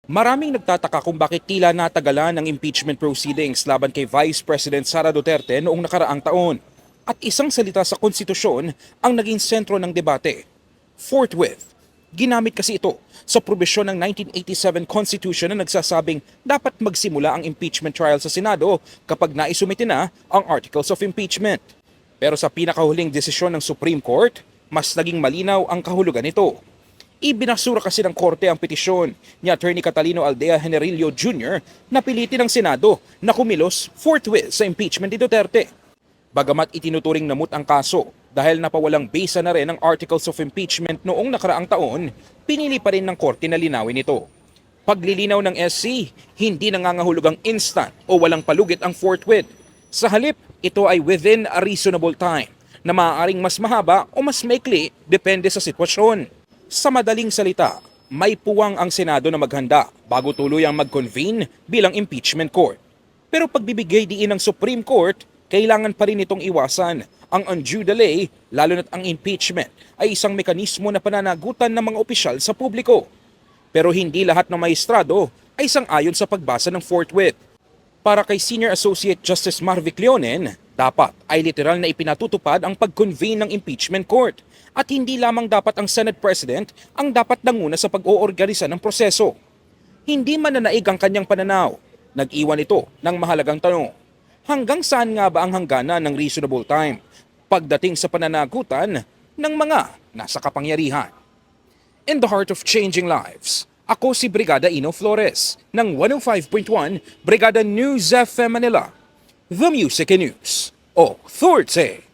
Maraming nagtataka kung bakit tila natagalan ang impeachment proceedings laban kay Vice President Sara Duterte noong nakaraang taon. At isang salita sa konstitusyon ang naging sentro ng debate. Forthwith. Ginamit kasi ito sa probisyon ng 1987 Constitution na nagsasabing dapat magsimula ang impeachment trial sa Senado kapag naisumite na ang Articles of Impeachment. Pero sa pinakahuling desisyon ng Supreme Court, mas naging malinaw ang kahulugan nito. Ibinasura kasi ng korte ang petisyon ni Attorney Catalino Aldea Generillo Jr. na pilitin ng Senado na kumilos forthwith sa impeachment ni Duterte. Bagamat itinuturing namut ang kaso dahil napawalang bisa na rin ang Articles of Impeachment noong nakaraang taon, pinili pa rin ng korte na linawin ito. Paglilinaw ng SC, hindi nangangahulugang instant o walang palugit ang forthwith. Sa halip, ito ay within a reasonable time na maaaring mas mahaba o mas maikli depende sa sitwasyon. Sa madaling salita, may puwang ang Senado na maghanda bago tuluyang mag-convene bilang impeachment court. Pero pagbibigay diin ng Supreme Court, kailangan pa rin itong iwasan ang undue delay, lalo na't ang impeachment ay isang mekanismo na pananagutan ng mga opisyal sa publiko. Pero hindi lahat ng maestrado ay sang-ayon sa pagbasa ng forthwith. Para kay Senior Associate Justice Marvic Leonen, dapat ay literal na ipinatutupad ang pag-convene ng impeachment court at hindi lamang dapat ang Senate President ang dapat nanguna sa pag-oorganisa ng proseso. Hindi mananaig ang kanyang pananaw. Nag-iwan ito ng mahalagang tanong. Hanggang saan nga ba ang hangganan ng reasonable time pagdating sa pananagutan ng mga nasa kapangyarihan? In the heart of changing lives, ako si Brigada Ino Flores ng 105.1 Brigada News FM Manila. The Music and News Authority.